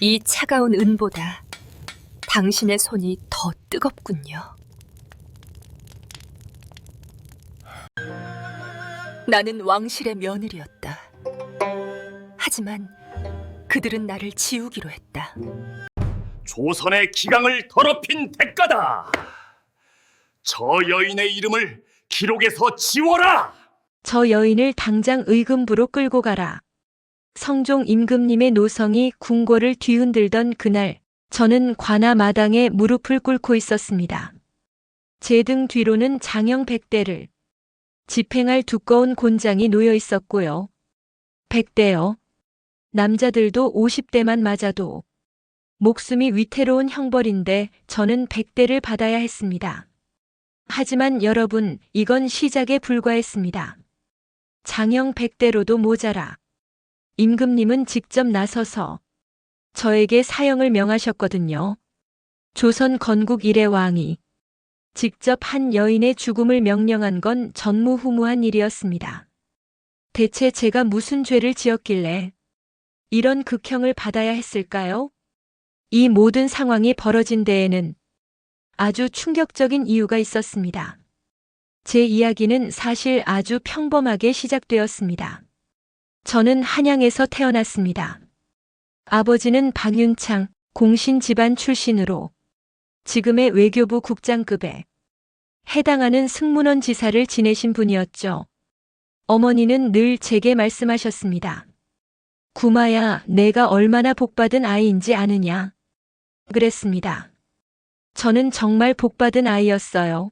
이 차가운 은보다 당신의 손이 더 뜨겁군요. 나는 왕실의 며느리였다. 하지만 그들은 나를 지우기로 했다. 조선의 기강을 더럽힌 대가다. 저 여인의 이름을 기록에서 지워라. 저 여인을 당장 의금부로 끌고 가라. 성종 임금님의 노성이 궁궐을 뒤흔들던 그날, 저는 관아 마당에 무릎을 꿇고 있었습니다. 제 등 뒤로는 장형 100대를 집행할 두꺼운 곤장이 놓여 있었고요. 100대요. 남자들도 50대만 맞아도 목숨이 위태로운 형벌인데 저는 100대를 받아야 했습니다. 하지만 여러분, 이건 시작에 불과했습니다. 장형 100대로도 모자라. 임금님은 직접 나서서 저에게 사형을 명하셨거든요. 조선 건국 이래 왕이 직접 한 여인의 죽음을 명령한 건 전무후무한 일이었습니다. 대체 제가 무슨 죄를 지었길래 이런 극형을 받아야 했을까요? 이 모든 상황이 벌어진 데에는 아주 충격적인 이유가 있었습니다. 제 이야기는 사실 아주 평범하게 시작되었습니다. 저는 한양에서 태어났습니다. 아버지는 박윤창, 공신 집안 출신으로 지금의 외교부 국장급에 해당하는 승문원 지사를 지내신 분이었죠. 어머니는 늘 제게 말씀하셨습니다. 구마야, 내가 얼마나 복받은 아이인지 아느냐? 그랬습니다. 저는 정말 복받은 아이였어요.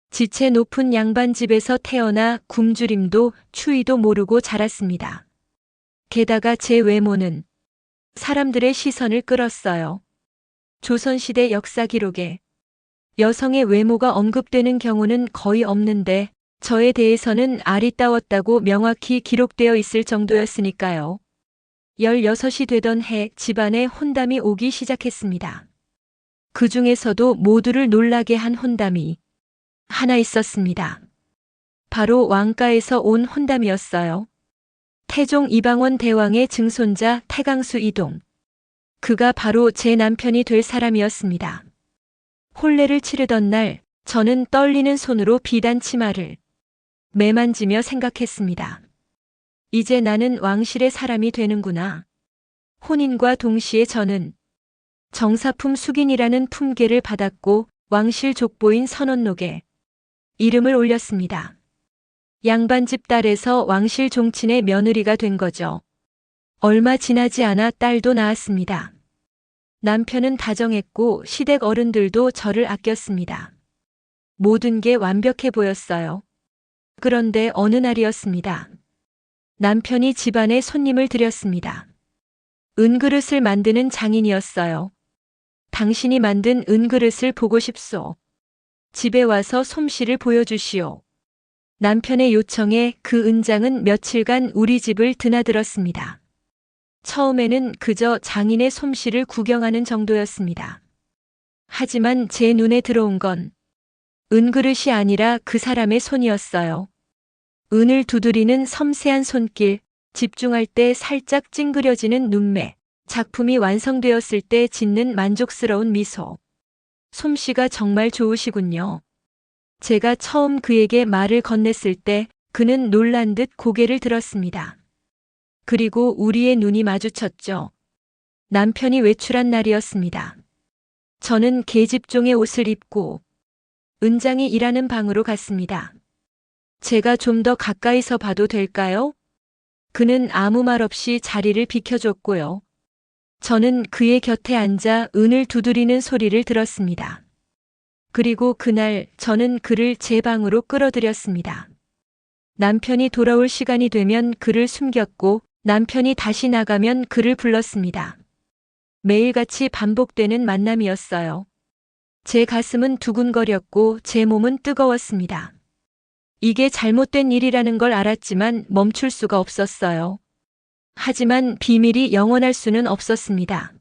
지체 높은 양반집에서 태어나 굶주림도 추위도 모르고 자랐습니다. 게다가 제 외모는 사람들의 시선을 끌었어요. 조선시대 역사 기록에 여성의 외모가 언급되는 경우는 거의 없는데 저에 대해서는 아리따웠다고 명확히 기록되어 있을 정도였으니까요. 16이 되던 해 집안에 혼담이 오기 시작했습니다. 그 중에서도 모두를 놀라게 한 혼담이 하나 있었습니다. 바로 왕가에서 온 혼담이었어요. 태종 이방원 대왕의 증손자 태강수 이동. 그가 바로 제 남편이 될 사람이었습니다. 혼례를 치르던 날, 저는 떨리는 손으로 비단 치마를 매만지며 생각했습니다. 이제 나는 왕실의 사람이 되는구나. 혼인과 동시에 저는 정사품 숙인이라는 품계를 받았고 왕실 족보인 선언록에 이름을 올렸습니다. 양반집 딸에서 왕실 종친의 며느리가 된 거죠. 얼마 지나지 않아 딸도 낳았습니다. 남편은 다정했고 시댁 어른들도 저를 아꼈습니다. 모든 게 완벽해 보였어요. 그런데 어느 날이었습니다. 남편이 집안에 손님을 들였습니다. 은그릇을 만드는 장인이었어요. 당신이 만든 은그릇을 보고 싶소. 집에 와서 솜씨를 보여주시오. 남편의 요청에 그 은장은 며칠간 우리 집을 드나들었습니다. 처음에는 그저 장인의 솜씨를 구경하는 정도였습니다. 하지만 제 눈에 들어온 건 은그릇이 아니라 그 사람의 손이었어요. 은을 두드리는 섬세한 손길, 집중할 때 살짝 찡그려지는 눈매, 작품이 완성되었을 때 짓는 만족스러운 미소. 솜씨가 정말 좋으시군요. 제가 처음 그에게 말을 건넸을 때 그는 놀란 듯 고개를 들었습니다. 그리고 우리의 눈이 마주쳤죠. 남편이 외출한 날이었습니다. 저는 계집종의 옷을 입고 은장이 일하는 방으로 갔습니다. 제가 좀 더 가까이서 봐도 될까요? 그는 아무 말 없이 자리를 비켜줬고요. 저는 그의 곁에 앉아 은을 두드리는 소리를 들었습니다. 그리고 그날 저는 그를 제 방으로 끌어들였습니다. 남편이 돌아올 시간이 되면 그를 숨겼고 남편이 다시 나가면 그를 불렀습니다. 매일같이 반복되는 만남이었어요. 제 가슴은 두근거렸고 제 몸은 뜨거웠습니다. 이게 잘못된 일이라는 걸 알았지만 멈출 수가 없었어요. 하지만 비밀이 영원할 수는 없었습니다.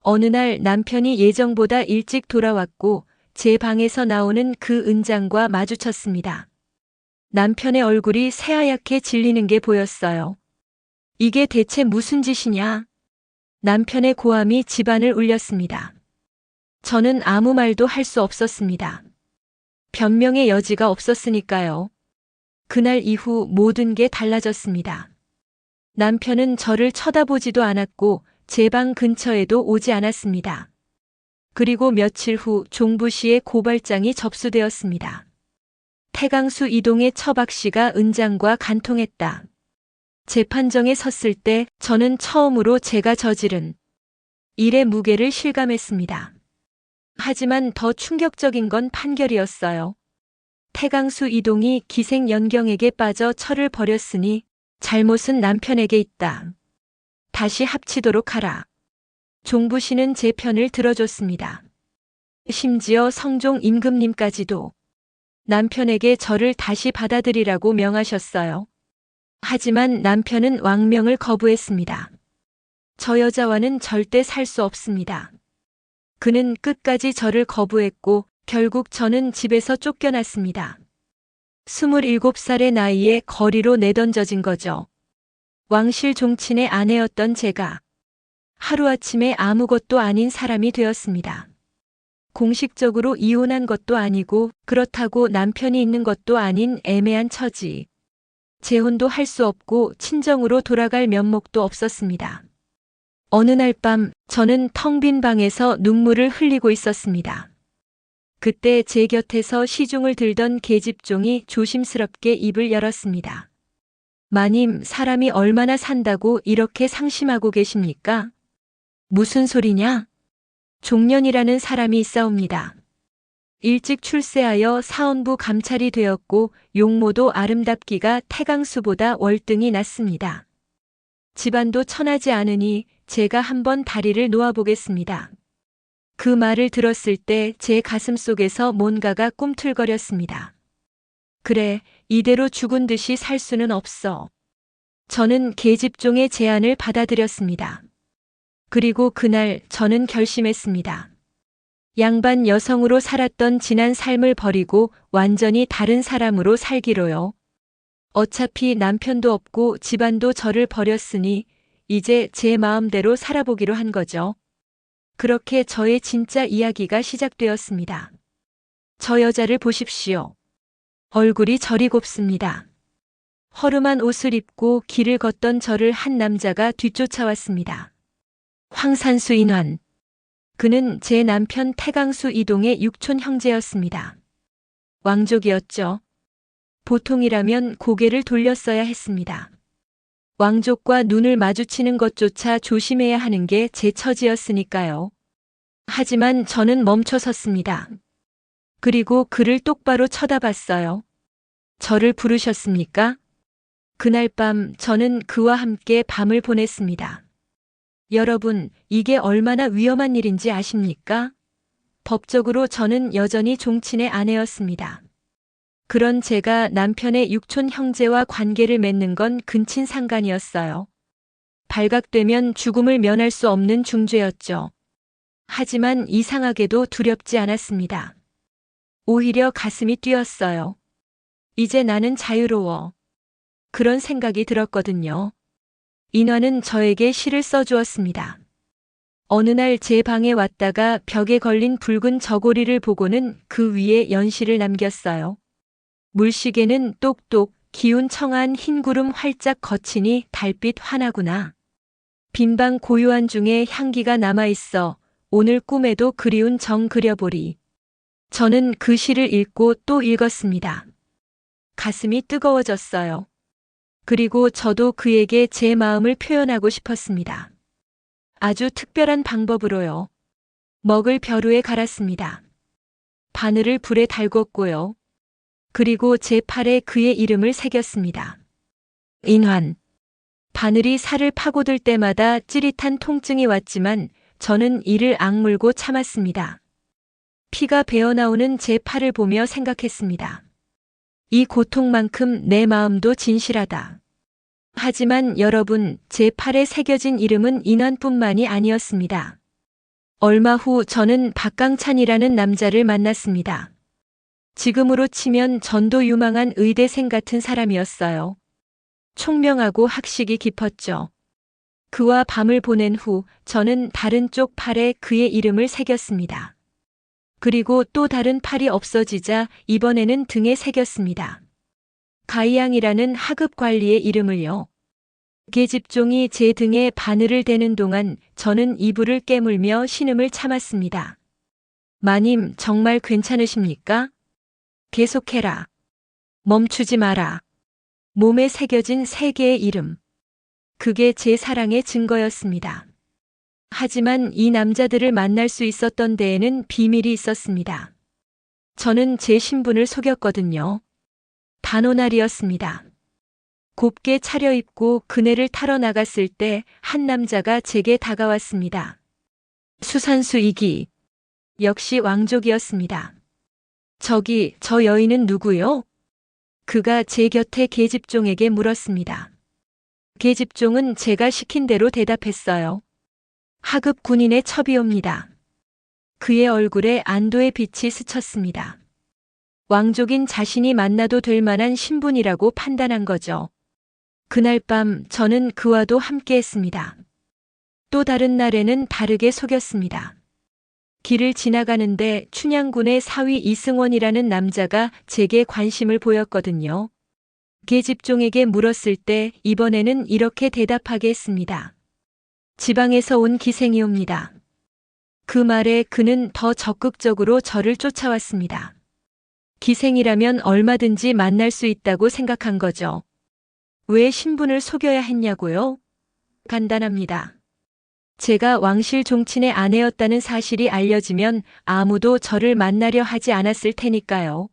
어느 날 남편이 예정보다 일찍 돌아왔고 제 방에서 나오는 그 은장과 마주쳤습니다. 남편의 얼굴이 새하얗게 질리는 게 보였어요. 이게 대체 무슨 짓이냐? 남편의 고함이 집안을 울렸습니다. 저는 아무 말도 할 수 없었습니다. 변명의 여지가 없었으니까요. 그날 이후 모든 게 달라졌습니다. 남편은 저를 쳐다보지도 않았고 제 방 근처에도 오지 않았습니다. 그리고 며칠 후 종부시에 고발장이 접수되었습니다. 태강수 이동의 처박 씨가 은장과 간통했다. 재판정에 섰을 때 저는 처음으로 제가 저지른 일의 무게를 실감했습니다. 하지만 더 충격적인 건 판결이었어요. 태강수 이동이 기생연경에게 빠져 철을 버렸으니 잘못은 남편에게 있다. 다시 합치도록 하라. 종부시는 제 편을 들어줬습니다. 심지어 성종 임금님까지도 남편에게 저를 다시 받아들이라고 명하셨어요. 하지만 남편은 왕명을 거부했습니다. 저 여자와는 절대 살 수 없습니다. 그는 끝까지 저를 거부했고 결국 저는 집에서 쫓겨났습니다. 27살의 나이에 거리로 내던져진 거죠. 왕실 종친의 아내였던 제가 하루아침에 아무것도 아닌 사람이 되었습니다. 공식적으로 이혼한 것도 아니고 그렇다고 남편이 있는 것도 아닌 애매한 처지. 재혼도 할 수 없고 친정으로 돌아갈 면목도 없었습니다. 어느 날 밤 저는 텅 빈 방에서 눈물을 흘리고 있었습니다. 그때 제 곁에서 시중을 들던 계집종이 조심스럽게 입을 열었습니다. 마님, 사람이 얼마나 산다고 이렇게 상심하고 계십니까? 무슨 소리냐? 종년이라는 사람이 있사옵니다. 일찍 출세하여 사원부 감찰이 되었고 용모도 아름답기가 태강수보다 월등히 낫습니다. 집안도 천하지 않으니 제가 한번 다리를 놓아보겠습니다. 그 말을 들었을 때 제 가슴 속에서 뭔가가 꿈틀거렸습니다. 그래, 이대로 죽은 듯이 살 수는 없어. 저는 계집종의 제안을 받아들였습니다. 그리고 그날 저는 결심했습니다. 양반 여성으로 살았던 지난 삶을 버리고 완전히 다른 사람으로 살기로요. 어차피 남편도 없고 집안도 저를 버렸으니 이제 제 마음대로 살아보기로 한 거죠. 그렇게 저의 진짜 이야기가 시작되었습니다. 저 여자를 보십시오. 얼굴이 저리 곱습니다. 허름한 옷을 입고 길을 걷던 저를 한 남자가 뒤쫓아왔습니다. 황산수 인환. 그는 제 남편 태강수 이동의 육촌 형제였습니다. 왕족이었죠. 보통이라면 고개를 돌렸어야 했습니다. 왕족과 눈을 마주치는 것조차 조심해야 하는 게 제 처지였으니까요. 하지만 저는 멈춰섰습니다. 그리고 그를 똑바로 쳐다봤어요. 저를 부르셨습니까? 그날 밤 저는 그와 함께 밤을 보냈습니다. 여러분, 이게 얼마나 위험한 일인지 아십니까? 법적으로 저는 여전히 종친의 아내였습니다. 그런 제가 남편의 육촌 형제와 관계를 맺는 건 근친상간이었어요. 발각되면 죽음을 면할 수 없는 중죄였죠. 하지만 이상하게도 두렵지 않았습니다. 오히려 가슴이 뛰었어요. 이제 나는 자유로워. 그런 생각이 들었거든요. 인화는 저에게 시를 써주었습니다. 어느 날 제 방에 왔다가 벽에 걸린 붉은 저고리를 보고는 그 위에 연시를 남겼어요. 물시계는 똑똑, 기운 청한 흰 구름 활짝 거치니 달빛 환하구나. 빈방 고요한 중에 향기가 남아있어 오늘 꿈에도 그리운 정 그려보리. 저는 그 시를 읽고 또 읽었습니다. 가슴이 뜨거워졌어요. 그리고 저도 그에게 제 마음을 표현하고 싶었습니다. 아주 특별한 방법으로요. 먹을 벼루에 갈았습니다. 바늘을 불에 달궜고요. 그리고 제 팔에 그의 이름을 새겼습니다. 인환. 바늘이 살을 파고들 때마다 찌릿한 통증이 왔지만 저는 이를 악물고 참았습니다. 피가 배어나오는 제 팔을 보며 생각했습니다. 이 고통만큼 내 마음도 진실하다. 하지만 여러분, 제 팔에 새겨진 이름은 인환뿐만이 아니었습니다. 얼마 후 저는 박강찬이라는 남자를 만났습니다. 지금으로 치면 전도 유망한 의대생 같은 사람이었어요. 총명하고 학식이 깊었죠. 그와 밤을 보낸 후 저는 다른 쪽 팔에 그의 이름을 새겼습니다. 그리고 또 다른 팔이 없어지자 이번에는 등에 새겼습니다. 가이양이라는 하급 관리의 이름을요. 계집종이 제 등에 바늘을 대는 동안 저는 이불을 깨물며 신음을 참았습니다. 마님, 정말 괜찮으십니까? 계속해라. 멈추지 마라. 몸에 새겨진 3개의 이름. 그게 제 사랑의 증거였습니다. 하지만 이 남자들을 만날 수 있었던 데에는 비밀이 있었습니다. 저는 제 신분을 속였거든요. 단오날이었습니다. 곱게 차려입고 그네를 타러 나갔을 때 한 남자가 제게 다가왔습니다. 수산수 이기. 역시 왕족이었습니다. 저 여인은 누구요? 그가 제 곁에 계집종에게 물었습니다. 계집종은 제가 시킨 대로 대답했어요. 하급 군인의 첩이옵니다. 그의 얼굴에 안도의 빛이 스쳤습니다. 왕족인 자신이 만나도 될 만한 신분이라고 판단한 거죠. 그날 밤 저는 그와도 함께 했습니다. 또 다른 날에는 다르게 속였습니다. 길을 지나가는데 춘향군의 사위 이승원이라는 남자가 제게 관심을 보였거든요. 계집종에게 물었을 때 이번에는 이렇게 대답하게 했습니다. 지방에서 온 기생이옵니다. 그 말에 그는 더 적극적으로 저를 쫓아왔습니다. 기생이라면 얼마든지 만날 수 있다고 생각한 거죠. 왜 신분을 속여야 했냐고요? 간단합니다. 제가 왕실 종친의 아내였다는 사실이 알려지면 아무도 저를 만나려 하지 않았을 테니까요.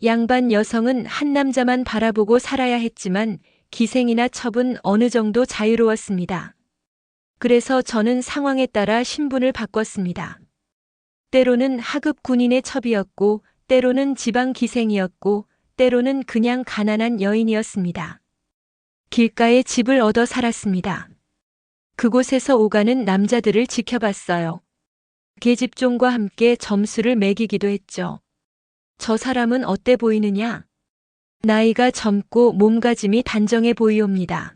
양반 여성은 한 남자만 바라보고 살아야 했지만 기생이나 첩은 어느 정도 자유로웠습니다. 그래서 저는 상황에 따라 신분을 바꿨습니다. 때로는 하급 군인의 첩이었고, 때로는 지방 기생이었고, 때로는 그냥 가난한 여인이었습니다. 길가에 집을 얻어 살았습니다. 그곳에서 오가는 남자들을 지켜봤어요. 계집종과 함께 점수를 매기기도 했죠. 저 사람은 어때 보이느냐? 나이가 젊고 몸가짐이 단정해 보이옵니다.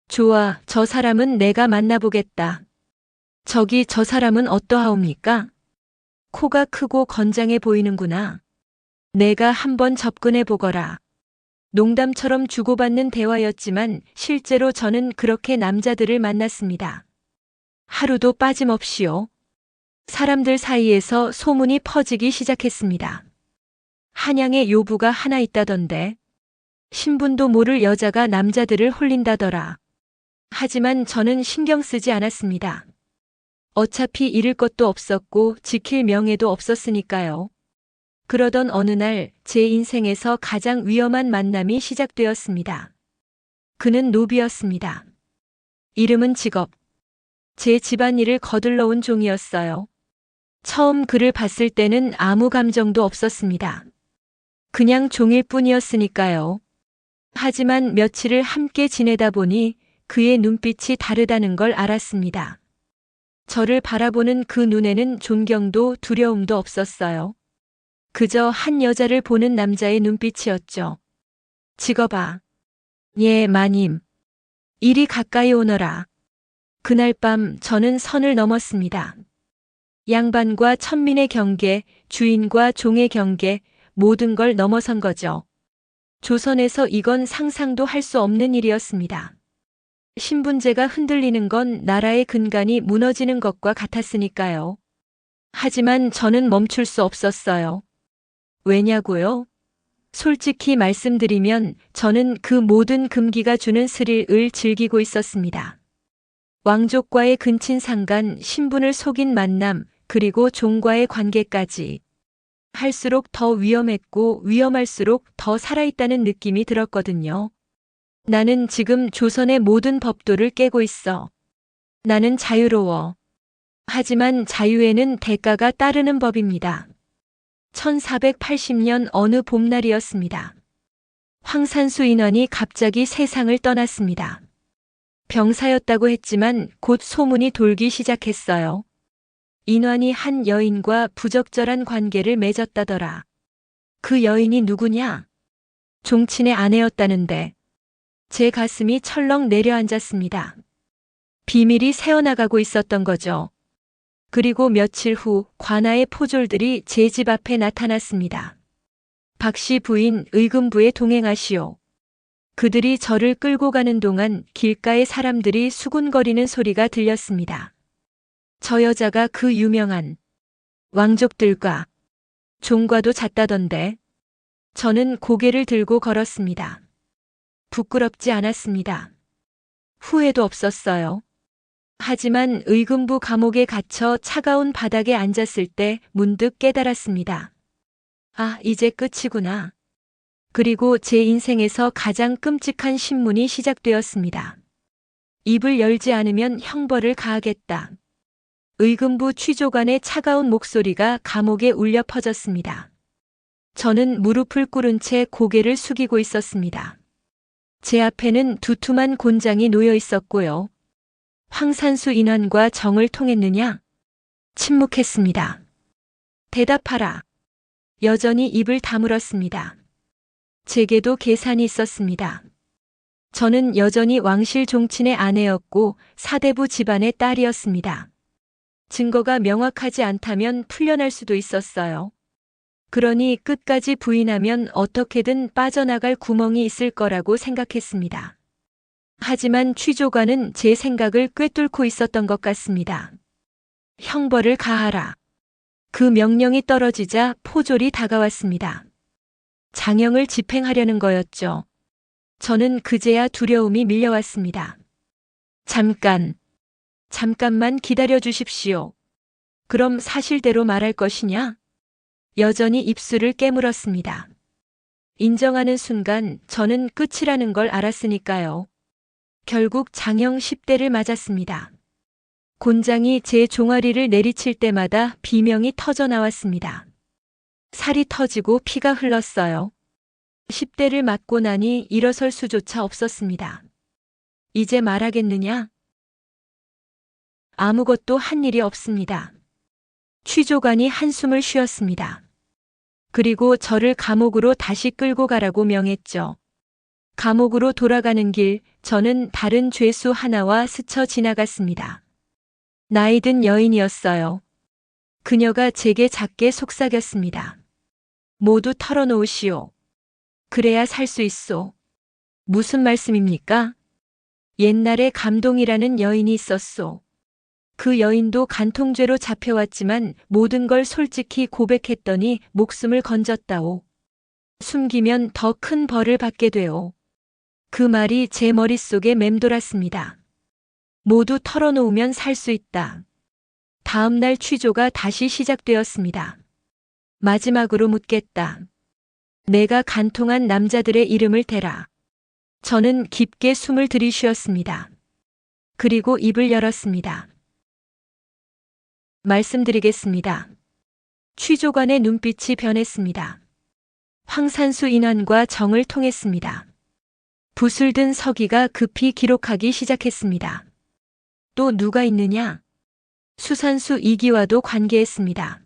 좋아, 저 사람은 내가 만나보겠다. 저기 저 사람은 어떠하옵니까? 코가 크고 건장해 보이는구나. 내가 한번 접근해 보거라. 농담처럼 주고받는 대화였지만 실제로 저는 그렇게 남자들을 만났습니다. 하루도 빠짐없이요. 사람들 사이에서 소문이 퍼지기 시작했습니다. 한양에 요부가 하나 있다던데. 신분도 모를 여자가 남자들을 홀린다더라. 하지만 저는 신경 쓰지 않았습니다. 어차피 잃을 것도 없었고 지킬 명예도 없었으니까요. 그러던 어느 날 제 인생에서 가장 위험한 만남이 시작되었습니다. 그는 노비였습니다. 이름은 직업. 제 집안일을 거들러 온 종이었어요. 처음 그를 봤을 때는 아무 감정도 없었습니다. 그냥 종일 뿐이었으니까요. 하지만 며칠을 함께 지내다 보니 그의 눈빛이 다르다는 걸 알았습니다. 저를 바라보는 그 눈에는 존경도 두려움도 없었어요. 그저 한 여자를 보는 남자의 눈빛이었죠. 직업아. 예, 마님. 이리 가까이 오너라. 그날 밤 저는 선을 넘었습니다. 양반과 천민의 경계, 주인과 종의 경계, 모든 걸 넘어선 거죠. 조선에서 이건 상상도 할 수 없는 일이었습니다. 신분제가 흔들리는 건 나라의 근간이 무너지는 것과 같았으니까요. 하지만 저는 멈출 수 없었어요. 왜냐고요? 솔직히 말씀드리면 저는 그 모든 금기가 주는 스릴을 즐기고 있었습니다. 왕족과의 근친 상간, 신분을 속인 만남, 그리고 종과의 관계까지. 할수록 더 위험했고 위험할수록 더 살아있다는 느낌이 들었거든요. 나는 지금 조선의 모든 법도를 깨고 있어. 나는 자유로워. 하지만 자유에는 대가가 따르는 법입니다. 1480년 어느 봄날이었습니다. 황산수 인원이 갑자기 세상을 떠났습니다. 병사였다고 했지만 곧 소문이 돌기 시작했어요. 인환이 한 여인과 부적절한 관계를 맺었다더라. 그 여인이 누구냐? 종친의 아내였다는데 제 가슴이 철렁 내려앉았습니다. 비밀이 새어나가고 있었던 거죠. 그리고 며칠 후 관아의 포졸들이 제 집 앞에 나타났습니다. 박 씨 부인 의금부에 동행하시오. 그들이 저를 끌고 가는 동안 길가에 사람들이 수군거리는 소리가 들렸습니다. 저 여자가 그 유명한 왕족들과 종과도 잤다던데. 저는 고개를 들고 걸었습니다. 부끄럽지 않았습니다. 후회도 없었어요. 하지만 의금부 감옥에 갇혀 차가운 바닥에 앉았을 때 문득 깨달았습니다. 아, 이제 끝이구나. 그리고 제 인생에서 가장 끔찍한 신문이 시작되었습니다. 입을 열지 않으면 형벌을 가하겠다. 의금부 취조관의 차가운 목소리가 감옥에 울려 퍼졌습니다. 저는 무릎을 꿇은 채 고개를 숙이고 있었습니다. 제 앞에는 두툼한 곤장이 놓여 있었고요. 황산수 인환과 정을 통했느냐? 침묵했습니다. 대답하라. 여전히 입을 다물었습니다. 제게도 계산이 있었습니다. 저는 여전히 왕실 종친의 아내였고 사대부 집안의 딸이었습니다. 증거가 명확하지 않다면 풀려날 수도 있었어요. 그러니 끝까지 부인하면 어떻게든 빠져나갈 구멍이 있을 거라고 생각했습니다. 하지만 취조관은 제 생각을 꿰뚫고 있었던 것 같습니다. 형벌을 가하라. 그 명령이 떨어지자 포졸이 다가왔습니다. 장형을 집행하려는 거였죠. 저는 그제야 두려움이 밀려왔습니다. 잠깐만 기다려 주십시오. 그럼 사실대로 말할 것이냐? 여전히 입술을 깨물었습니다. 인정하는 순간 저는 끝이라는 걸 알았으니까요. 결국 장형 10대를 맞았습니다. 곤장이 제 종아리를 내리칠 때마다 비명이 터져 나왔습니다. 살이 터지고 피가 흘렀어요. 10대를 맞고 나니 일어설 수조차 없었습니다. 이제 말하겠느냐? 아무것도 한 일이 없습니다. 취조관이 한숨을 쉬었습니다. 그리고 저를 감옥으로 다시 끌고 가라고 명했죠. 감옥으로 돌아가는 길, 저는 다른 죄수 하나와 스쳐 지나갔습니다. 나이든 여인이었어요. 그녀가 제게 작게 속삭였습니다. 모두 털어놓으시오. 그래야 살 수 있소. 무슨 말씀입니까? 옛날에 감동이라는 여인이 있었소. 그 여인도 간통죄로 잡혀왔지만 모든 걸 솔직히 고백했더니 목숨을 건졌다오. 숨기면 더 큰 벌을 받게 되오. 그 말이 제 머릿속에 맴돌았습니다. 모두 털어놓으면 살 수 있다. 다음 날 취조가 다시 시작되었습니다. 마지막으로 묻겠다. 내가 간통한 남자들의 이름을 대라. 저는 깊게 숨을 들이쉬었습니다. 그리고 입을 열었습니다. 말씀드리겠습니다. 취조관의 눈빛이 변했습니다. 황산수 인환과 정을 통했습니다. 붓을 든 서기가 급히 기록하기 시작했습니다. 또 누가 있느냐? 수산수 이기와도 관계했습니다.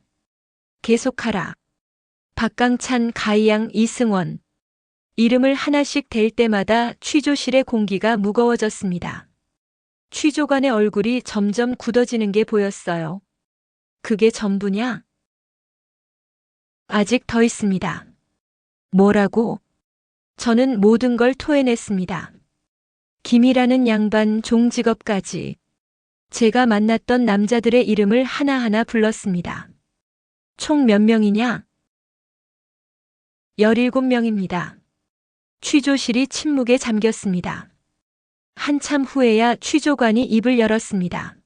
계속하라. 박강찬, 가이양, 이승원. 이름을 하나씩 댈 때마다 취조실의 공기가 무거워졌습니다. 취조관의 얼굴이 점점 굳어지는 게 보였어요. 그게 전부냐? 아직 더 있습니다. 뭐라고? 저는 모든 걸 토해냈습니다. 김이라는 양반 종직업까지. 제가 만났던 남자들의 이름을 하나하나 불렀습니다. 총 몇 명이냐? 17명입니다. 취조실이 침묵에 잠겼습니다. 한참 후에야 취조관이 입을 열었습니다.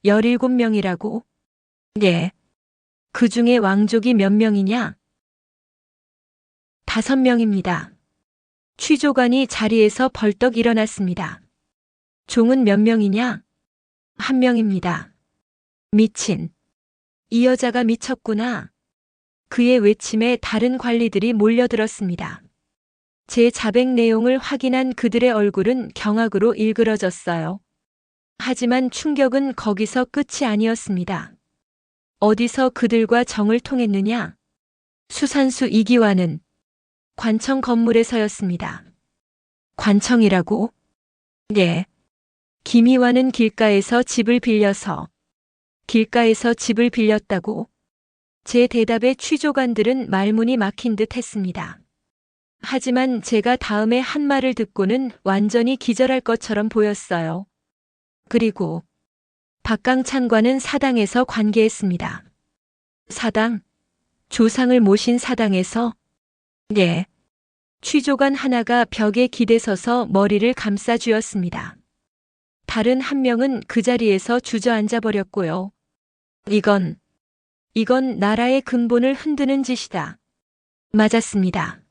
17명이라고? 예. 그 중에 왕족이 몇 명이냐? 5명입니다. 취조관이 자리에서 벌떡 일어났습니다. 종은 몇 명이냐? 1명입니다. 미친. 이 여자가 미쳤구나. 그의 외침에 다른 관리들이 몰려들었습니다. 제 자백 내용을 확인한 그들의 얼굴은 경악으로 일그러졌어요. 하지만 충격은 거기서 끝이 아니었습니다. 어디서 그들과 정을 통했느냐? 수산수 이기와는 관청 건물에 서였습니다. 관청이라고? 예. 김희환은 길가에서 집을 빌렸다고. 제 대답에 취조관들은 말문이 막힌 듯 했습니다. 하지만 제가 다음에 한 말을 듣고는 완전히 기절할 것처럼 보였어요. 그리고 박강찬과는 사당에서 관계했습니다. 사당? 조상을 모신 사당에서? 예. 취조관 하나가 벽에 기대서서 머리를 감싸 쥐었습니다. 다른 한 명은 그 자리에서 주저앉아 버렸고요. 이건 나라의 근본을 흔드는 짓이다. 맞았습니다.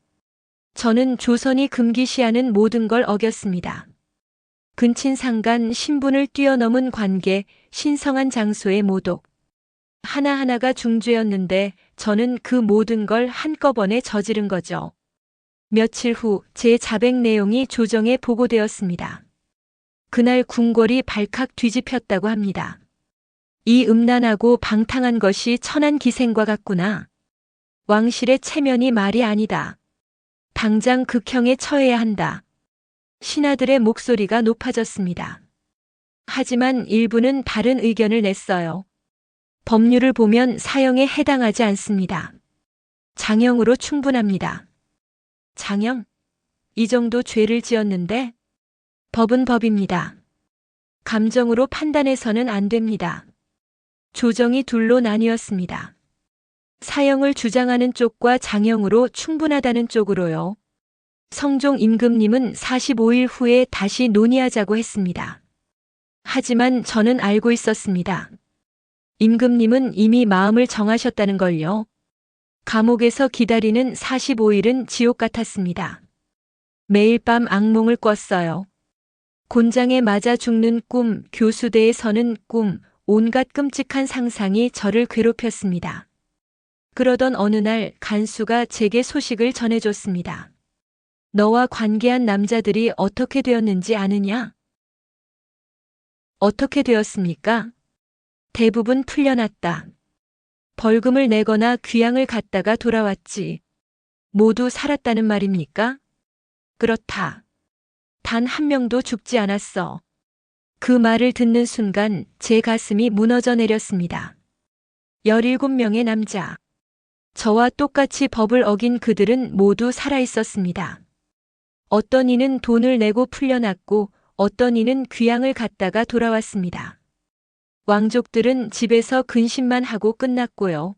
저는 조선이 금기시하는 모든 걸 어겼습니다. 근친상간 신분을 뛰어넘은 관계, 신성한 장소의 모독. 하나하나가 중죄였는데 저는 그 모든 걸 한꺼번에 저지른 거죠. 며칠 후 제 자백 내용이 조정에 보고되었습니다. 그날 궁궐이 발칵 뒤집혔다고 합니다. 이 음란하고 방탕한 것이 천한 기생과 같구나. 왕실의 체면이 말이 아니다. 당장 극형에 처해야 한다. 신하들의 목소리가 높아졌습니다. 하지만 일부는 다른 의견을 냈어요. 법률을 보면 사형에 해당하지 않습니다. 장형으로 충분합니다. 장형? 이 정도 죄를 지었는데? 법은 법입니다. 감정으로 판단해서는 안 됩니다. 조정이 둘로 나뉘었습니다. 사형을 주장하는 쪽과 장형으로 충분하다는 쪽으로요. 성종 임금님은 45일 후에 다시 논의하자고 했습니다. 하지만 저는 알고 있었습니다. 임금님은 이미 마음을 정하셨다는 걸요. 감옥에서 기다리는 45일은 지옥 같았습니다. 매일 밤 악몽을 꿨어요. 곤장에 맞아 죽는 꿈, 교수대에 서는 꿈, 온갖 끔찍한 상상이 저를 괴롭혔습니다. 그러던 어느 날 간수가 제게 소식을 전해줬습니다. 너와 관계한 남자들이 어떻게 되었는지 아느냐? 어떻게 되었습니까? 대부분 풀려났다. 벌금을 내거나 귀양을 갔다가 돌아왔지. 모두 살았다는 말입니까? 그렇다. 단 한 명도 죽지 않았어. 그 말을 듣는 순간 제 가슴이 무너져 내렸습니다. 17명의 남자. 저와 똑같이 법을 어긴 그들은 모두 살아 있었습니다. 어떤 이는 돈을 내고 풀려났고 어떤 이는 귀양을 갔다가 돌아왔습니다. 왕족들은 집에서 근심만 하고 끝났고요.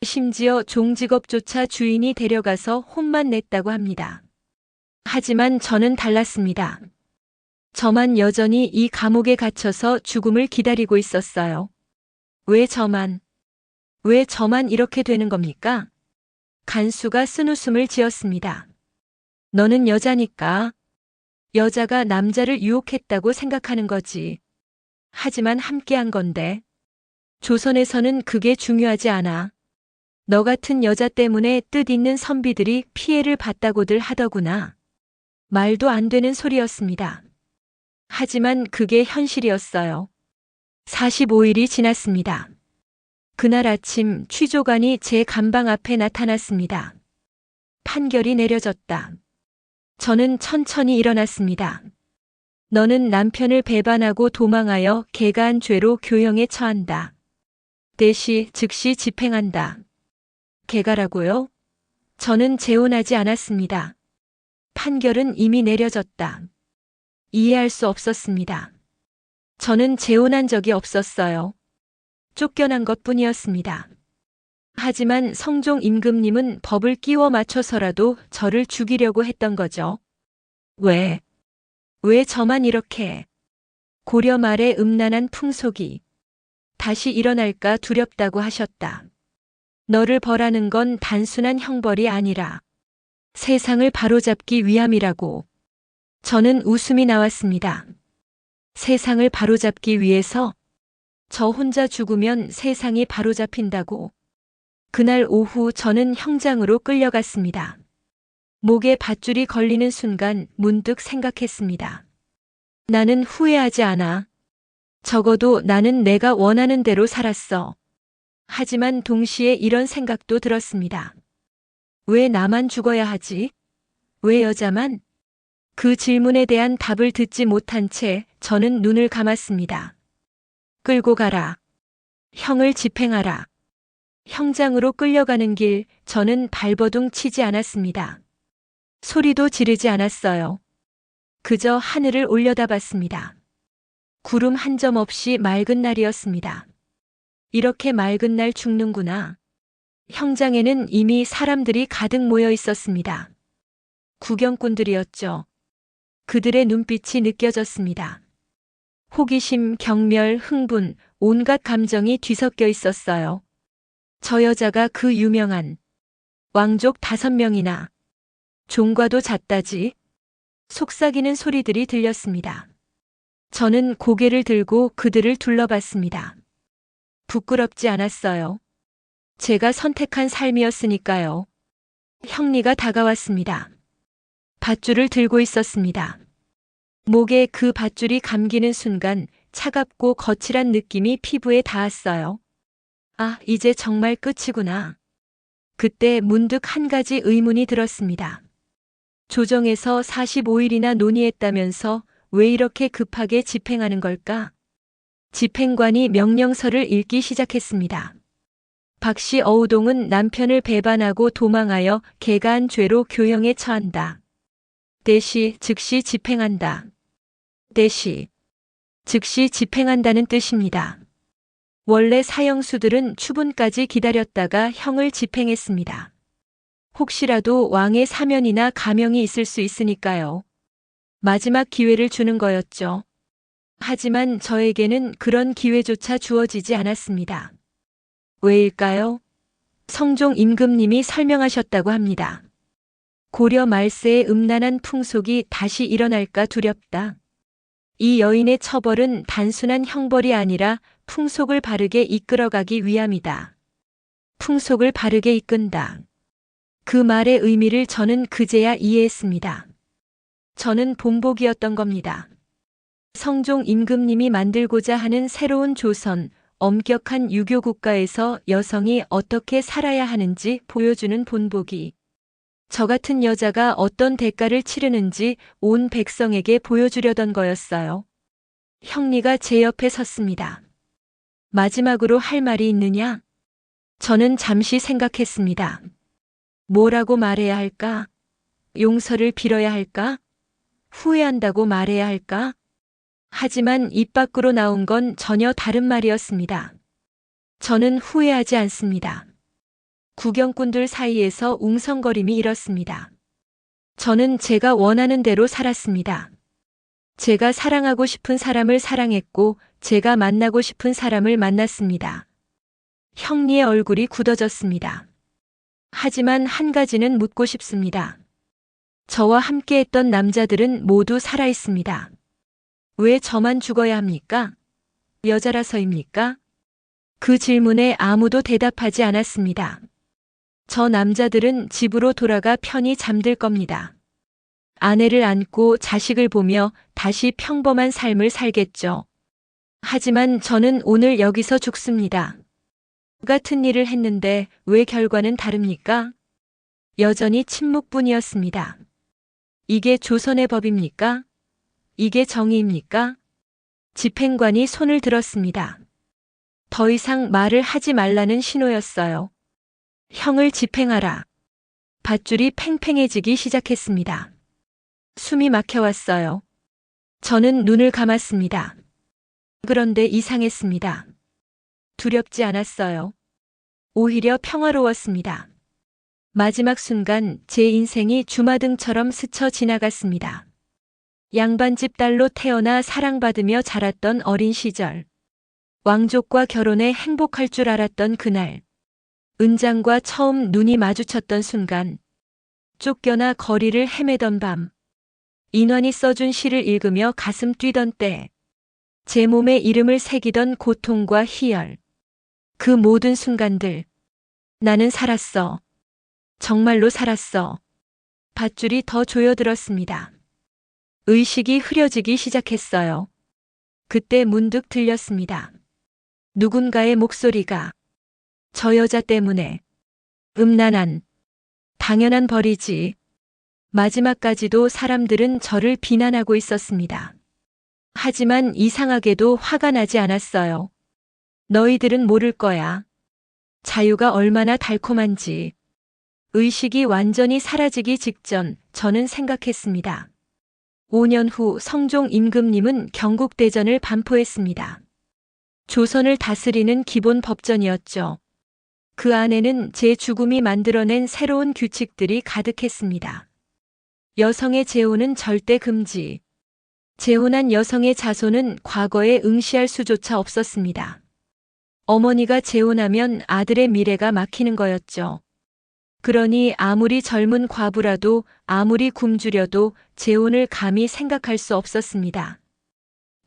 심지어 종직업조차 주인이 데려가서 혼만 냈다고 합니다. 하지만 저는 달랐습니다. 저만 여전히 이 감옥에 갇혀서 죽음을 기다리고 있었어요. 왜 저만 이렇게 되는 겁니까? 간수가 쓴웃음을 지었습니다. 너는 여자니까. 여자가 남자를 유혹했다고 생각하는 거지. 하지만 함께한 건데. 조선에서는 그게 중요하지 않아. 너 같은 여자 때문에 뜻있는 선비들이 피해를 봤다고들 하더구나. 말도 안 되는 소리였습니다. 하지만 그게 현실이었어요. 45일이 지났습니다. 그날 아침 취조관이 제 감방 앞에 나타났습니다. 판결이 내려졌다. 저는 천천히 일어났습니다. 너는 남편을 배반하고 도망하여 계가한 죄로 교형에 처한다. 즉시 집행한다. 계가라고요? 저는 재혼하지 않았습니다. 판결은 이미 내려졌다. 이해할 수 없었습니다. 저는 재혼한 적이 없었어요. 쫓겨난 것뿐이었습니다. 하지만 성종 임금님은 법을 끼워 맞춰서라도 저를 죽이려고 했던 거죠. 왜 저만 이렇게? 고려 말의 음란한 풍속이 다시 일어날까 두렵다고 하셨다. 너를 벌하는 건 단순한 형벌이 아니라 세상을 바로잡기 위함이라고. 저는 웃음이 나왔습니다. 세상을 바로잡기 위해서? 저 혼자 죽으면 세상이 바로잡힌다고. 그날 오후 저는 형장으로 끌려갔습니다. 목에 밧줄이 걸리는 순간 문득 생각했습니다. 나는 후회하지 않아. 적어도 나는 내가 원하는 대로 살았어. 하지만 동시에 이런 생각도 들었습니다. 왜 나만 죽어야 하지? 왜 여자만? 그 질문에 대한 답을 듣지 못한 채 저는 눈을 감았습니다. 끌고 가라. 형을 집행하라. 형장으로 끌려가는 길, 저는 발버둥 치지 않았습니다. 소리도 지르지 않았어요. 그저 하늘을 올려다봤습니다. 구름 한 점 없이 맑은 날이었습니다. 이렇게 맑은 날 죽는구나. 형장에는 이미 사람들이 가득 모여 있었습니다. 구경꾼들이었죠. 그들의 눈빛이 느껴졌습니다. 호기심, 경멸, 흥분, 온갖 감정이 뒤섞여 있었어요. 저 여자가 그 유명한 왕족 5명이나 종과도 잤다지. 속삭이는 소리들이 들렸습니다. 저는 고개를 들고 그들을 둘러봤습니다. 부끄럽지 않았어요. 제가 선택한 삶이었으니까요. 형리가 다가왔습니다. 밧줄을 들고 있었습니다. 목에 그 밧줄이 감기는 순간 차갑고 거칠한 느낌이 피부에 닿았어요. 아, 이제 정말 끝이구나. 그때 문득 한 가지 의문이 들었습니다. 조정에서 45일이나 논의했다면서 왜 이렇게 급하게 집행하는 걸까? 집행관이 명령서를 읽기 시작했습니다. 박씨 어우동은 남편을 배반하고 도망하여 계가한 죄로 교형에 처한다. 대시 즉시 집행한다. 대시 즉시 집행한다는 뜻입니다. 원래 사형수들은 추분까지 기다렸다가 형을 집행했습니다. 혹시라도 왕의 사면이나 가명이 있을 수 있으니까요. 마지막 기회를 주는 거였죠. 하지만 저에게는 그런 기회조차 주어지지 않았습니다. 왜일까요? 성종 임금님이 설명하셨다고 합니다. 고려 말세의 음란한 풍속이 다시 일어날까 두렵다. 이 여인의 처벌은 단순한 형벌이 아니라 풍속을 바르게 이끌어가기 위함이다. 풍속을 바르게 이끈다. 그 말의 의미를 저는 그제야 이해했습니다. 저는 본보기였던 겁니다. 성종 임금님이 만들고자 하는 새로운 조선, 엄격한 유교 국가에서 여성이 어떻게 살아야 하는지 보여주는 본보기. 저 같은 여자가 어떤 대가를 치르는지 온 백성에게 보여주려던 거였어요. 형리가 제 옆에 섰습니다. 마지막으로 할 말이 있느냐? 저는 잠시 생각했습니다. 뭐라고 말해야 할까? 용서를 빌어야 할까? 후회한다고 말해야 할까? 하지만 입 밖으로 나온 건 전혀 다른 말이었습니다. 저는 후회하지 않습니다. 구경꾼들 사이에서 웅성거림이 일었습니다. 저는 제가 원하는 대로 살았습니다. 제가 사랑하고 싶은 사람을 사랑했고 제가 만나고 싶은 사람을 만났습니다. 형리의 얼굴이 굳어졌습니다. 하지만 한 가지는 묻고 싶습니다. 저와 함께했던 남자들은 모두 살아있습니다. 왜 저만 죽어야 합니까? 여자라서입니까? 그 질문에 아무도 대답하지 않았습니다. 저 남자들은 집으로 돌아가 편히 잠들 겁니다. 아내를 안고 자식을 보며 다시 평범한 삶을 살겠죠. 하지만 저는 오늘 여기서 죽습니다. 같은 일을 했는데 왜 결과는 다릅니까? 여전히 침묵뿐이었습니다. 이게 조선의 법입니까? 이게 정의입니까? 집행관이 손을 들었습니다. 더 이상 말을 하지 말라는 신호였어요. 형을 집행하라. 밧줄이 팽팽해지기 시작했습니다. 숨이 막혀왔어요. 저는 눈을 감았습니다. 그런데 이상했습니다. 두렵지 않았어요. 오히려 평화로웠습니다. 마지막 순간 제 인생이 주마등처럼 스쳐 지나갔습니다. 양반집 딸로 태어나 사랑받으며 자랐던 어린 시절. 왕족과 결혼해 행복할 줄 알았던 그날. 은장과 처음 눈이 마주쳤던 순간. 쫓겨나 거리를 헤매던 밤. 인환이 써준 시를 읽으며 가슴 뛰던 때. 제 몸에 이름을 새기던 고통과 희열. 그 모든 순간들. 나는 살았어. 정말로 살았어. 밧줄이 더 조여들었습니다. 의식이 흐려지기 시작했어요. 그때 문득 들렸습니다. 누군가의 목소리가 저 여자 때문에 음란한 당연한 벌이지. 마지막까지도 사람들은 저를 비난하고 있었습니다. 하지만 이상하게도 화가 나지 않았어요. 너희들은 모를 거야. 자유가 얼마나 달콤한지. 의식이 완전히 사라지기 직전 저는 생각했습니다. 5년 후 성종 임금님은 경국대전을 반포했습니다. 조선을 다스리는 기본 법전이었죠. 그 안에는 제 죽음이 만들어낸 새로운 규칙들이 가득했습니다. 여성의 재혼은 절대 금지. 재혼한 여성의 자손은 과거에 응시할 수조차 없었습니다. 어머니가 재혼하면 아들의 미래가 막히는 거였죠. 그러니 아무리 젊은 과부라도 아무리 굶주려도 재혼을 감히 생각할 수 없었습니다.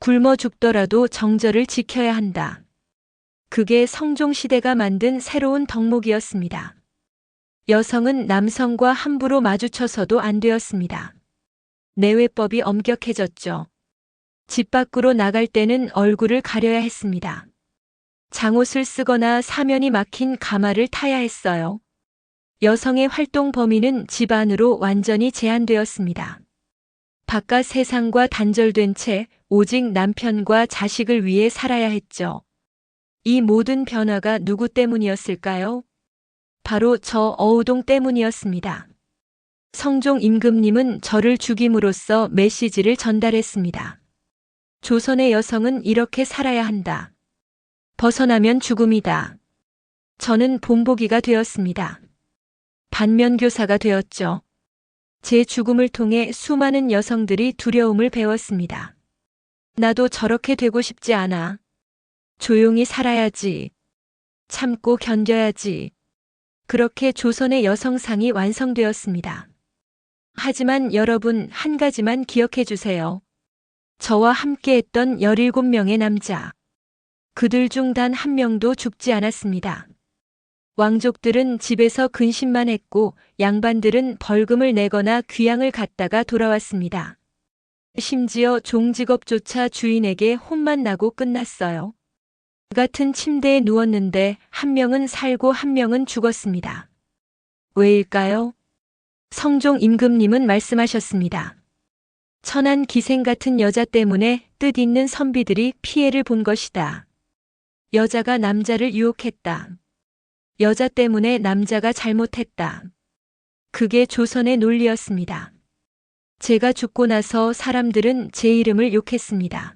굶어 죽더라도 정절을 지켜야 한다. 그게 성종시대가 만든 새로운 덕목이었습니다. 여성은 남성과 함부로 마주쳐서도 안 되었습니다. 내외법이 엄격해졌죠. 집 밖으로 나갈 때는 얼굴을 가려야 했습니다. 장옷을 쓰거나 사면이 막힌 가마를 타야 했어요. 여성의 활동 범위는 집 안으로 완전히 제한되었습니다. 바깥 세상과 단절된 채 오직 남편과 자식을 위해 살아야 했죠. 이 모든 변화가 누구 때문이었을까요? 바로 저 어우동 때문이었습니다. 성종 임금님은 저를 죽임으로써 메시지를 전달했습니다. 조선의 여성은 이렇게 살아야 한다. 벗어나면 죽음이다. 저는 본보기가 되었습니다. 반면교사가 되었죠. 제 죽음을 통해 수많은 여성들이 두려움을 배웠습니다. 나도 저렇게 되고 싶지 않아. 조용히 살아야지. 참고 견뎌야지. 그렇게 조선의 여성상이 완성되었습니다. 하지만 여러분 한 가지만 기억해 주세요. 저와 함께했던 17명의 남자. 그들 중 단 한 명도 죽지 않았습니다. 왕족들은 집에서 근심만 했고 양반들은 벌금을 내거나 귀양을 갔다가 돌아왔습니다. 심지어 종직업조차 주인에게 혼만 나고 끝났어요. 같은 침대에 누웠는데 한 명은 살고 한 명은 죽었습니다. 왜일까요? 성종 임금님은 말씀하셨습니다. 천한 기생 같은 여자 때문에 뜻있는 선비들이 피해를 본 것이다. 여자가 남자를 유혹했다. 여자 때문에 남자가 잘못했다. 그게 조선의 논리였습니다. 제가 죽고 나서 사람들은 제 이름을 욕했습니다.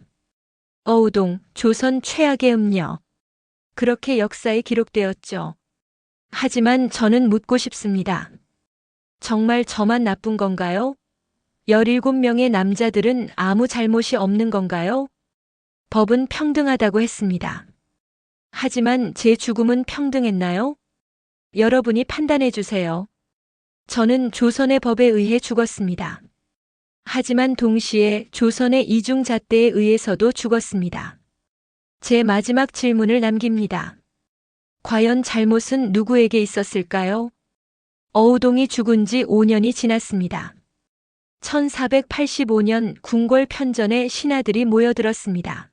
어우동, 조선 최악의 음녀. 그렇게 역사에 기록되었죠. 하지만 저는 묻고 싶습니다. 정말 저만 나쁜 건가요? 17명의 남자들은 아무 잘못이 없는 건가요? 법은 평등하다고 했습니다. 하지만 제 죽음은 평등했나요? 여러분이 판단해 주세요. 저는 조선의 법에 의해 죽었습니다. 하지만 동시에 조선의 이중잣대에 의해서도 죽었습니다. 제 마지막 질문을 남깁니다. 과연 잘못은 누구에게 있었을까요? 어우동이 죽은 지 5년이 지났습니다. 1485년 궁궐 편전에 신하들이 모여들었습니다.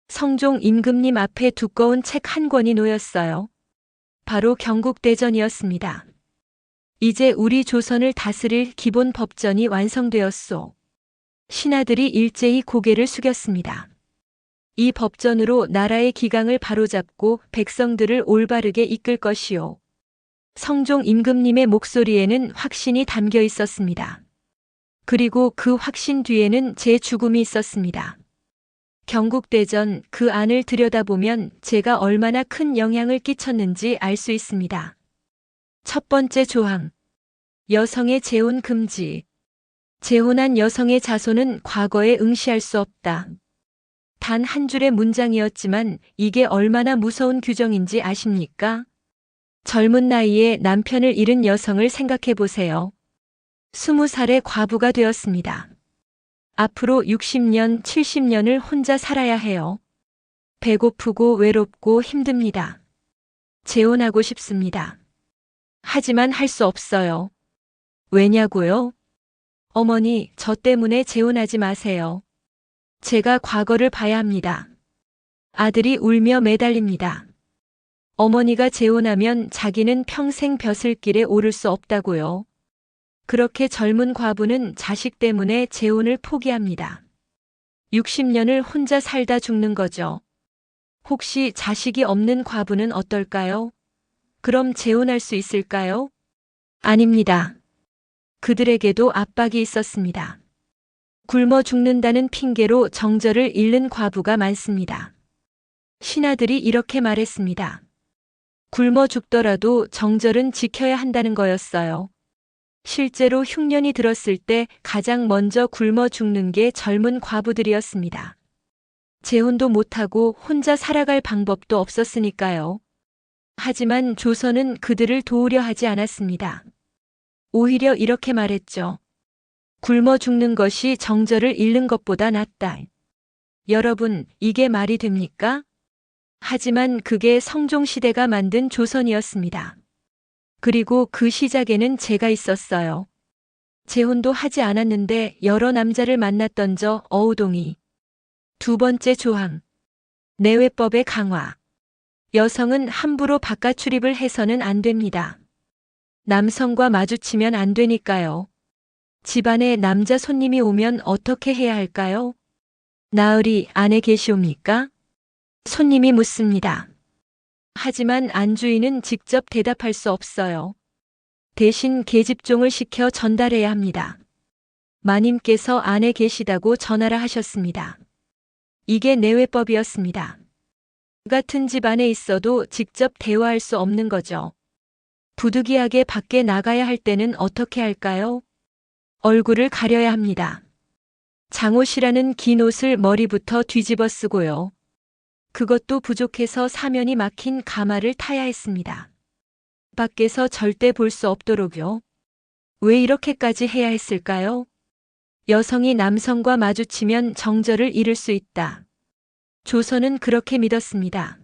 성종 임금님 앞에 두꺼운 책 한 권이 놓였어요. 바로 경국대전이었습니다. 이제 우리 조선을 다스릴 기본 법전이 완성되었소. 신하들이 일제히 고개를 숙였습니다. 이 법전으로 나라의 기강을 바로잡고 백성들을 올바르게 이끌 것이요. 성종 임금님의 목소리에는 확신이 담겨 있었습니다. 그리고 그 확신 뒤에는 제 죽음이 있었습니다. 경국대전 그 안을 들여다보면 제가 얼마나 큰 영향을 끼쳤는지 알 수 있습니다. 첫 번째 조항. 여성의 재혼 금지. 재혼한 여성의 자손은 과거에 응시할 수 없다. 단 한 줄의 문장이었지만 이게 얼마나 무서운 규정인지 아십니까? 젊은 나이에 남편을 잃은 여성을 생각해 보세요. 20살의 과부가 되었습니다. 앞으로 60년, 70년을 혼자 살아야 해요. 배고프고 외롭고 힘듭니다. 재혼하고 싶습니다. 하지만 할 수 없어요. 왜냐고요? 어머니, 저 때문에 재혼하지 마세요. 제가 과거를 봐야 합니다. 아들이 울며 매달립니다. 어머니가 재혼하면 자기는 평생 벼슬길에 오를 수 없다고요. 그렇게 젊은 과부는 자식 때문에 재혼을 포기합니다. 60년을 혼자 살다 죽는 거죠. 혹시 자식이 없는 과부는 어떨까요? 그럼 재혼할 수 있을까요? 아닙니다. 그들에게도 압박이 있었습니다. 굶어 죽는다는 핑계로 정절을 잃는 과부가 많습니다. 신하들이 이렇게 말했습니다. 굶어 죽더라도 정절은 지켜야 한다는 거였어요. 실제로 흉년이 들었을 때 가장 먼저 굶어 죽는 게 젊은 과부들이었습니다. 재혼도 못하고 혼자 살아갈 방법도 없었으니까요. 하지만 조선은 그들을 도우려 하지 않았습니다. 오히려 이렇게 말했죠. 굶어 죽는 것이 정절을 잃는 것보다 낫다. 여러분, 이게 말이 됩니까? 하지만 그게 성종시대가 만든 조선이었습니다. 그리고 그 시작에는 제가 있었어요. 재혼도 하지 않았는데 여러 남자를 만났던 저 어우동이. 두 번째 조항. 내외법의 강화. 여성은 함부로 바깥 출입을 해서는 안 됩니다. 남성과 마주치면 안 되니까요. 집안에 남자 손님이 오면 어떻게 해야 할까요? 나으리 안에 계시옵니까? 손님이 묻습니다. 하지만 안주인은 직접 대답할 수 없어요. 대신 계집종을 시켜 전달해야 합니다. 마님께서 안에 계시다고 전하라 하셨습니다. 이게 내외법이었습니다. 같은 집 안에 있어도 직접 대화할 수 없는 거죠. 부득이하게 밖에 나가야 할 때는 어떻게 할까요? 얼굴을 가려야 합니다. 장옷이라는 긴 옷을 머리부터 뒤집어 쓰고요. 그것도 부족해서 사면이 막힌 가마를 타야 했습니다. 밖에서 절대 볼 수 없도록요. 왜 이렇게까지 해야 했을까요? 여성이 남성과 마주치면 정절을 잃을 수 있다. 조선은 그렇게 믿었습니다.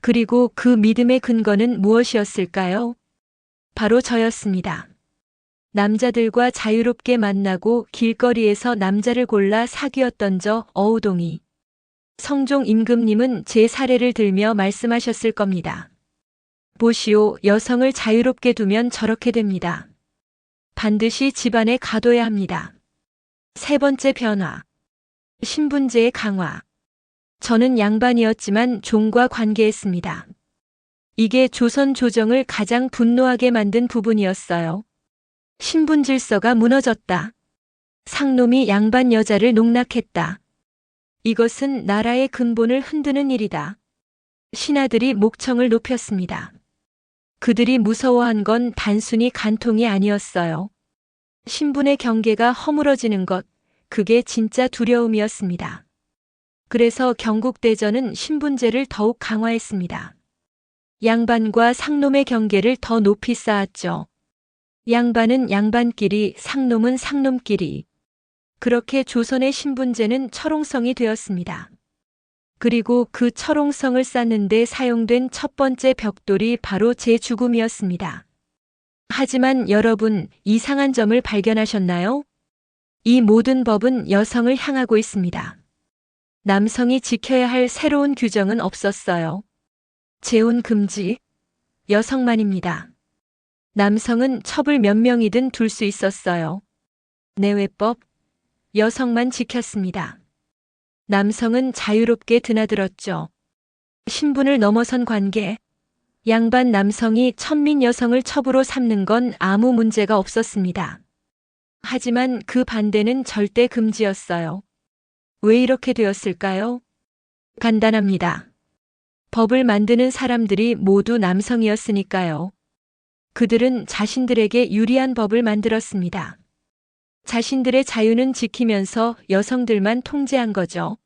그리고 그 믿음의 근거는 무엇이었을까요? 바로 저였습니다. 남자들과 자유롭게 만나고 길거리에서 남자를 골라 사귀었던 저 어우동이. 성종 임금님은 제 사례를 들며 말씀하셨을 겁니다. 보시오, 여성을 자유롭게 두면 저렇게 됩니다. 반드시 집안에 가둬야 합니다. 세 번째 변화. 신분제의 강화. 저는 양반이었지만 종과 관계했습니다. 이게 조선 조정을 가장 분노하게 만든 부분이었어요. 신분 질서가 무너졌다. 상놈이 양반 여자를 농락했다. 이것은 나라의 근본을 흔드는 일이다. 신하들이 목청을 높였습니다. 그들이 무서워한 건 단순히 간통이 아니었어요. 신분의 경계가 허물어지는 것, 그게 진짜 두려움이었습니다. 그래서 경국대전은 신분제를 더욱 강화했습니다. 양반과 상놈의 경계를 더 높이 쌓았죠. 양반은 양반끼리, 상놈은 상놈끼리. 그렇게 조선의 신분제는 철옹성이 되었습니다. 그리고 그 철옹성을 쌓는 데 사용된 첫 번째 벽돌이 바로 제 죽음이었습니다. 하지만 여러분, 이상한 점을 발견하셨나요? 이 모든 법은 여성을 향하고 있습니다. 남성이 지켜야 할 새로운 규정은 없었어요. 재혼 금지, 여성만입니다. 남성은 첩을 몇 명이든 둘 수 있었어요. 내외법, 여성만 지켰습니다. 남성은 자유롭게 드나들었죠. 신분을 넘어선 관계, 양반 남성이 천민 여성을 첩으로 삼는 건 아무 문제가 없었습니다. 하지만 그 반대는 절대 금지였어요. 왜 이렇게 되었을까요? 간단합니다. 법을 만드는 사람들이 모두 남성이었으니까요. 그들은 자신들에게 유리한 법을 만들었습니다. 자신들의 자유는 지키면서 여성들만 통제한 거죠.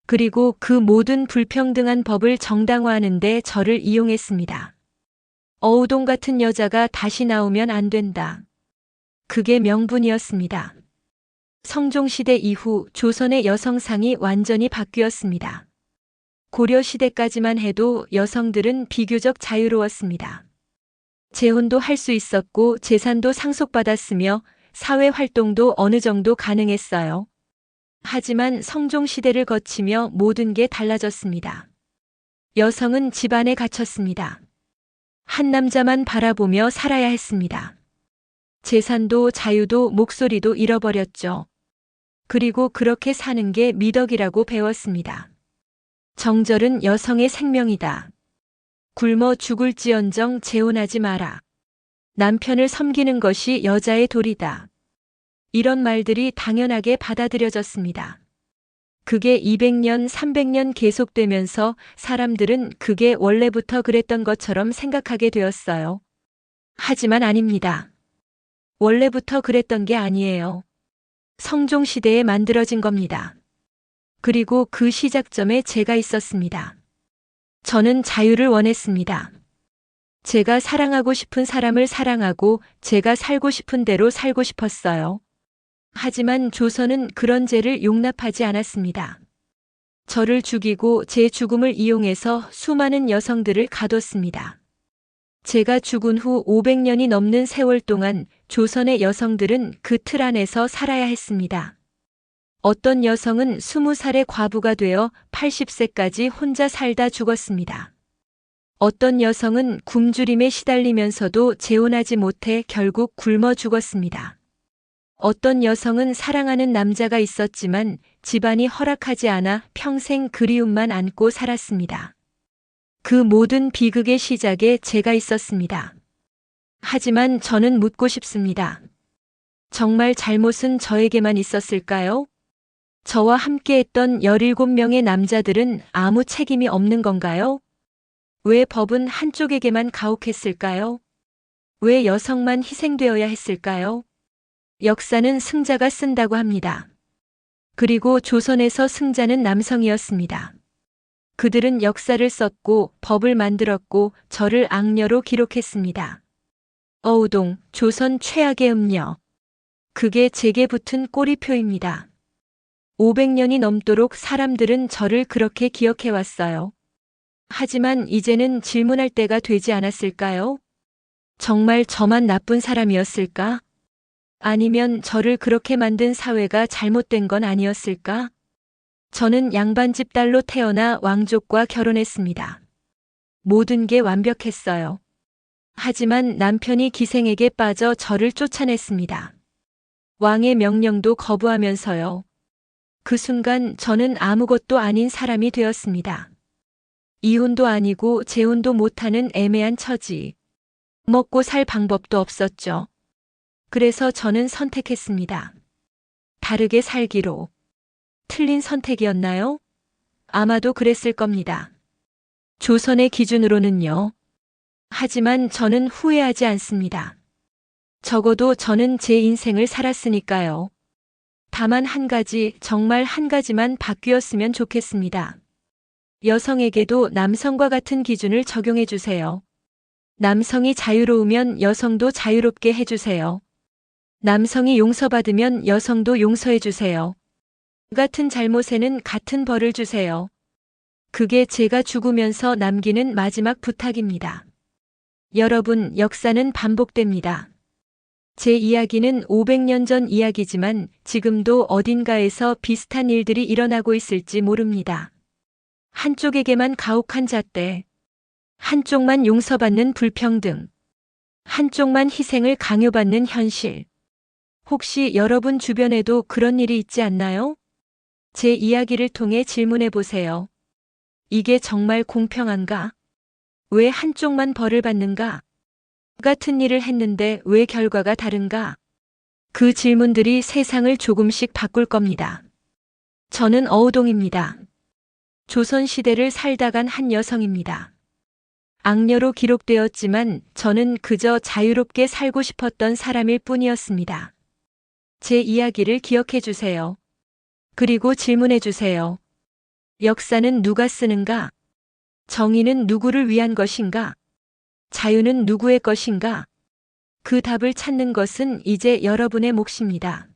그리고 그 모든 불평등한 법을 정당화하는 데 저를 이용했습니다. 어우동 같은 여자가 다시 나오면 안 된다. 그게 명분이었습니다. 성종시대 이후 조선의 여성상이 완전히 바뀌었습니다. 고려시대까지만 해도 여성들은 비교적 자유로웠습니다. 재혼도 할 수 있었고 재산도 상속받았으며 사회 활동도 어느 정도 가능했어요. 하지만 성종시대를 거치며 모든 게 달라졌습니다. 여성은 집안에 갇혔습니다. 한 남자만 바라보며 살아야 했습니다. 재산도 자유도 목소리도 잃어버렸죠. 그리고 그렇게 사는 게 미덕이라고 배웠습니다. 정절은 여성의 생명이다. 굶어 죽을지언정 재혼하지 마라. 남편을 섬기는 것이 여자의 도리다. 이런 말들이 당연하게 받아들여졌습니다. 그게 200년, 300년 계속되면서 사람들은 그게 원래부터 그랬던 것처럼 생각하게 되었어요. 하지만 아닙니다. 원래부터 그랬던 게 아니에요. 성종시대에 만들어진 겁니다. 그리고 그 시작점에 제가 있었습니다. 저는 자유를 원했습니다. 제가 사랑하고 싶은 사람을 사랑하고 제가 살고 싶은 대로 살고 싶었어요. 하지만 조선은 그런 죄를 용납하지 않았습니다. 저를 죽이고 제 죽음을 이용해서 수많은 여성들을 가뒀습니다. 제가 죽은 후 500년이 넘는 세월 동안 조선의 여성들은 그 틀 안에서 살아야 했습니다. 어떤 여성은 20살의 과부가 되어 80세까지 혼자 살다 죽었습니다. 어떤 여성은 굶주림에 시달리면서도 재혼하지 못해 결국 굶어 죽었습니다. 어떤 여성은 사랑하는 남자가 있었지만 집안이 허락하지 않아 평생 그리움만 안고 살았습니다. 그 모든 비극의 시작에 제가 있었습니다. 하지만 저는 묻고 싶습니다. 정말 잘못은 저에게만 있었을까요? 저와 함께했던 17명의 남자들은 아무 책임이 없는 건가요? 왜 법은 한쪽에게만 가혹했을까요? 왜 여성만 희생되어야 했을까요? 역사는 승자가 쓴다고 합니다. 그리고 조선에서 승자는 남성이었습니다. 그들은 역사를 썼고 법을 만들었고 저를 악녀로 기록했습니다. 어우동, 조선 최악의 음녀. 그게 제게 붙은 꼬리표입니다. 500년이 넘도록 사람들은 저를 그렇게 기억해왔어요. 하지만 이제는 질문할 때가 되지 않았을까요? 정말 저만 나쁜 사람이었을까? 아니면 저를 그렇게 만든 사회가 잘못된 건 아니었을까? 저는 양반집 딸로 태어나 왕족과 결혼했습니다. 모든 게 완벽했어요. 하지만 남편이 기생에게 빠져 저를 쫓아냈습니다. 왕의 명령도 거부하면서요. 그 순간 저는 아무것도 아닌 사람이 되었습니다. 이혼도 아니고 재혼도 못하는 애매한 처지. 먹고 살 방법도 없었죠. 그래서 저는 선택했습니다. 다르게 살기로. 틀린 선택이었나요? 아마도 그랬을 겁니다. 조선의 기준으로는요. 하지만 저는 후회하지 않습니다. 적어도 저는 제 인생을 살았으니까요. 다만 한 가지, 정말 한 가지만 바뀌었으면 좋겠습니다. 여성에게도 남성과 같은 기준을 적용해 주세요. 남성이 자유로우면 여성도 자유롭게 해주세요. 남성이 용서받으면 여성도 용서해 주세요. 같은 잘못에는 같은 벌을 주세요. 그게 제가 죽으면서 남기는 마지막 부탁입니다. 여러분, 역사는 반복됩니다. 제 이야기는 500년 전 이야기지만 지금도 어딘가에서 비슷한 일들이 일어나고 있을지 모릅니다. 한쪽에게만 가혹한 잣대, 한쪽만 용서받는 불평등, 한쪽만 희생을 강요받는 현실. 혹시 여러분 주변에도 그런 일이 있지 않나요? 제 이야기를 통해 질문해 보세요. 이게 정말 공평한가? 왜 한쪽만 벌을 받는가? 같은 일을 했는데 왜 결과가 다른가? 그 질문들이 세상을 조금씩 바꿀 겁니다. 저는 어우동입니다. 조선시대를 살다 간 한 여성입니다. 악녀로 기록되었지만 저는 그저 자유롭게 살고 싶었던 사람일 뿐이었습니다. 제 이야기를 기억해 주세요. 그리고 질문해 주세요. 역사는 누가 쓰는가? 정의는 누구를 위한 것인가? 자유는 누구의 것인가? 그 답을 찾는 것은 이제 여러분의 몫입니다.